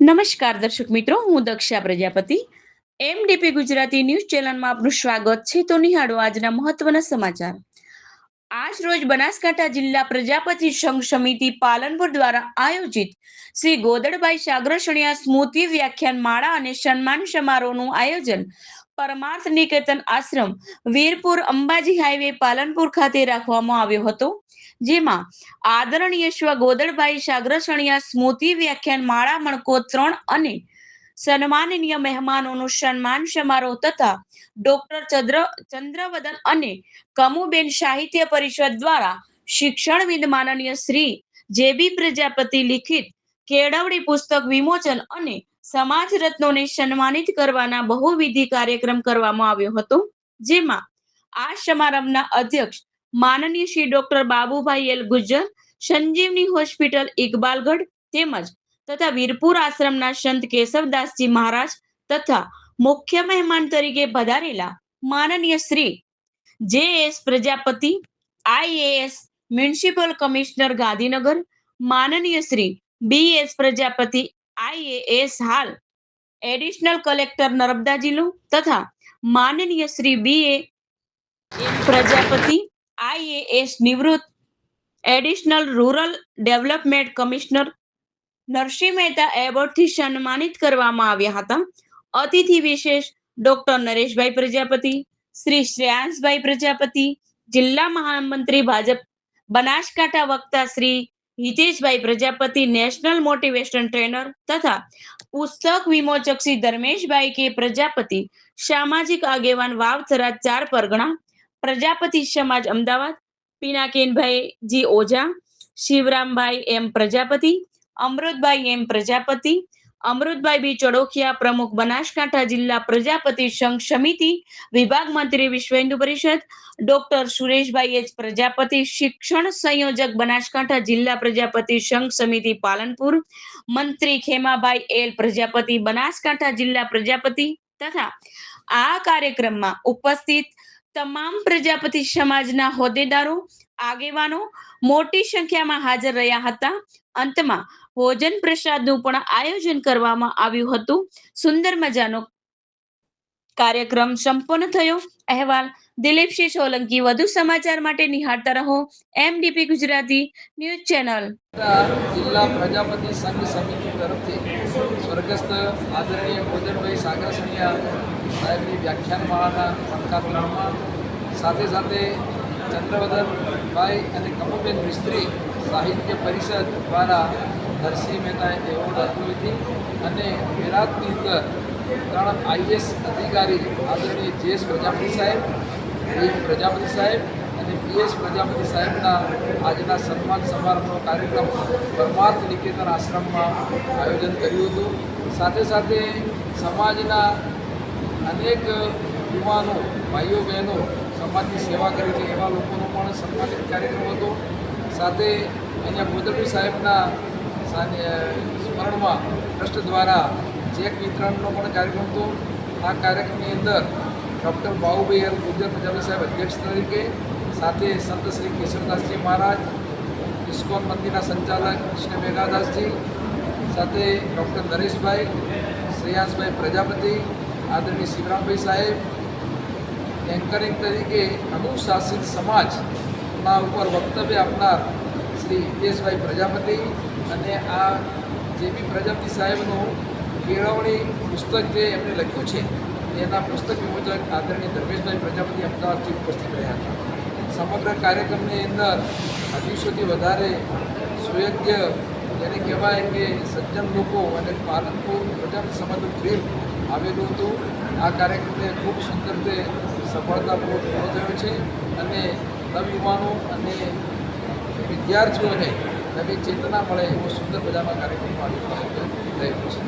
નમસ્કાર દર્શક મિત્રો, હું દક્ષા પ્રજાપતિ એમડીપી ગુજરાતી ન્યૂઝ ચેનલમાં આપનું સ્વાગત છે. તો નિહાળો આજના મહત્વના સમાચાર. આજ રોજ બનાસકાંઠા જિલ્લા પ્રજાપતિ સંઘ સમિતિ પાલનપુર દ્વારા આયોજિત શ્રી ગોદડભાઈ સાગરસણિયા સ્મૃતિ વ્યાખ્યાન માળા અને સન્માન સમારોહનું આયોજન પરમાર્થ નિકેતન આશ્રમ વીરપુર અંબાજી હાઈવે પાલનપુર ખાતે રાખવામાં આવ્યો હતો, જેમાં આદરણીય સ્વ ગોદડભાઈ સાગરસણિયા સ્મૃતિ વ્યાખ્યાન માળા મણકો 3 અને સન્માનનીય મહેમાનોનું સન્માન સમારોહ તથા ડોક્ટર ચંદ્રવદન અને કમુબેન સાહિત્ય પરિષદ દ્વારા શિક્ષણવિદ માનનીય શ્રી જેબી પ્રજાપતિ લિખિત કેળવણી પુસ્તક વિમોચન અને સમાજ રત્નોને સન્માનિત કરવાના બહુવિધિ કાર્યક્રમ કરવામાં આવ્યો હતો, જેમાં આ સમારંભના અધ્યક્ષ માનનીય શ્રી ડોક્ટર બાબુભાઈ એલ ગુજ્જર, સંજીવની હોસ્પિટલ ઇકબાલગઢ તેમજ તથા વીરપુર આશ્રમના સંત કેશવદાસજી મહારાજ તથા મુખ્ય મહેમાન તરીકે પધારેલા માનનીય Shri J S. Prajapati, IAS municipal commissioner Gandhinagar, માનનીય શ્રી બી.એસ. પ્રજાપતિ, આઈએએસ હાલ એડિશનલ કલેક્ટર નર્મદા જિલ્લો તથા માનનીય શ્રી બી.એમ. પ્રજાપતિ, આઈએએસ નિવૃત્ત additional rural development commissioner Narsinh Mehta એવોર્ડથી સન્માનિત કરવામાં આવ્યા હતા. અતિથિ વિશેષ ડોક્ટર નરેશભાઈ પ્રજાપતિ, શ્રી શ્રેયાંશભાઈ પ્રજાપતિ, જિલ્લા મહામંત્રી ભાજપ બનાસકાંઠા વક્તા Shri Hiteshbhai Prajapati, national motivation trainer તથા પુસ્તક વિમોચક શ્રી ધર્મેશભાઈ કે પ્રજાપતિ, સામાજિક આગેવાન વાવથરા 4 પરગણા, પ્રજાપતિ સમાજ અમદાવાદ, પિનાકીનભાઈ જી ઓઝા, શિવરામભાઈ એમ પ્રજાપતિ, અમૃતભાઈ એમ પ્રજાપતિ, અમૃતભાઈ બી ચડોખિયા પ્રમુખ બનાસકાંઠા જિલ્લા પ્રજાપતિ સંઘ સમિતિ વિભાગ મંત્રી વિશ્વ હિન્દુ પરિષદ, ડોક્ટર સુરેશભાઈ એચ પ્રજાપતિ શિક્ષણ સંયોજક બનાસકાંઠા જિલ્લા પ્રજાપતિ સંઘ સમિતિ પાલનપુર, મંત્રી ખેમાભાઈ એલ પ્રજાપતિ બનાસકાંઠા જિલ્લા પ્રજાપતિ તથા આ કાર્યક્રમમાં ઉપસ્થિત તમામ પ્રજાપતિ સમાજના હોદ્દેદારો, આગેવાનો મોટી સંખ્યામાં હાજર રહ્યા હતા. અંતમાં ભોજન પ્રસાદનું પણ આયોજન કરવામાં આવ્યું હતું. સુંદર મજાનો કાર્યક્રમ સંપન્ન થયો. અહેવાલ દિલીપસિંહ સોલંકી. વધુ સમાચાર માટે નિહાળતા રહો એમડીપી ગુજરાતી ન્યૂઝ ચેનલ. જિલ્લા પ્રજાપતિ સંઘ સમિતિ તરફથી સ્વર્ગસ્થ આદરણીય ગોદડભાઈ સાગરસણિયા સાહેબની વ્યાખ્યાનમાળાના મણકા 3માં સાથે સાથે ચંદ્રવદનભાઈ અને કમુબેન મિસ્ત્રી સાહિત્ય પરિષદ દ્વારા નરસિંહ મહેતાએ એવોર્ડ આપ્યો હતી અને ગુજરાતની અંદર 3 આઈએસ અધિકારી આદરણીય જે.એસ. પ્રજાપતિ સાહેબ, એ પ્રજાપતિ સાહેબ અને બી.એસ. પ્રજાપતિ સાહેબના આજના સન્માન સમારંભનો કાર્યક્રમ પરમાર્થ નિકેતન આશ્રમમાં આયોજન કર્યું હતું. સાથે સાથે સમાજના અનેક યુવાનો, ભાઈઓ બહેનો સમાજની સેવા કરી છે એવા લોકોનો પણ સન્માનિત કાર્યક્રમ હતો. સાથે અહીંયા ગોદડભાઈ સાહેબના સ્મરણમાં ટ્રસ્ટ દ્વારા ચેક વિતરણનો પણ કાર્યક્રમ હતો. આ કાર્યક્રમની અંદર ડૉક્ટર બાબુભાઈ એલ ગુજ્જર પ્રજાપતિ સાહેબ અધ્યક્ષ તરીકે, સાથે સંત શ્રી કેશવદાસજી મહારાજ, ઇસ્કોન મંદિરના સંચાલક કૃષ્ણ મેઘાદાસજી, સાથે ડૉક્ટર નરેશભાઈ, શ્રેયાંશભાઈ પ્રજાપતિ, આદરણીય શિવરામભાઈ સાહેબ, એન્કરિંગ તરીકે અનુશાસિત સમાજના ઉપર વક્તવ્ય આપનાર શ્રી હિતેશભાઈ પ્રજાપતિ અને આ જેબી પ્રજાપતિ સાહેબનું કેળવણી પુસ્તક જે એમણે લખ્યું છે એના પુસ્તક વિમોચક આદરણીય ધર્મેશભાઈ પ્રજાપતિ અમદાવાદથી ઉપસ્થિત રહ્યા હતા. સમગ્ર કાર્યક્રમની અંદર 200થી વધારે સુયોગ્ય જેને કહેવાય કે સજ્જન લોકો અને પાલનપુર પ્રજાપતિ સમાજનું પ્રેમ આવેલું હતું. આ કાર્યક્રમને ખૂબ સુંદર રીતે સફળતાપૂર્વક પૂરો થયો છે અને નવયુવાનો અને વિદ્યાર્થીઓને નવી ચેતના મળે એવો સુંદર મજાના કાર્યક્રમો આયોજન થયેલો છે.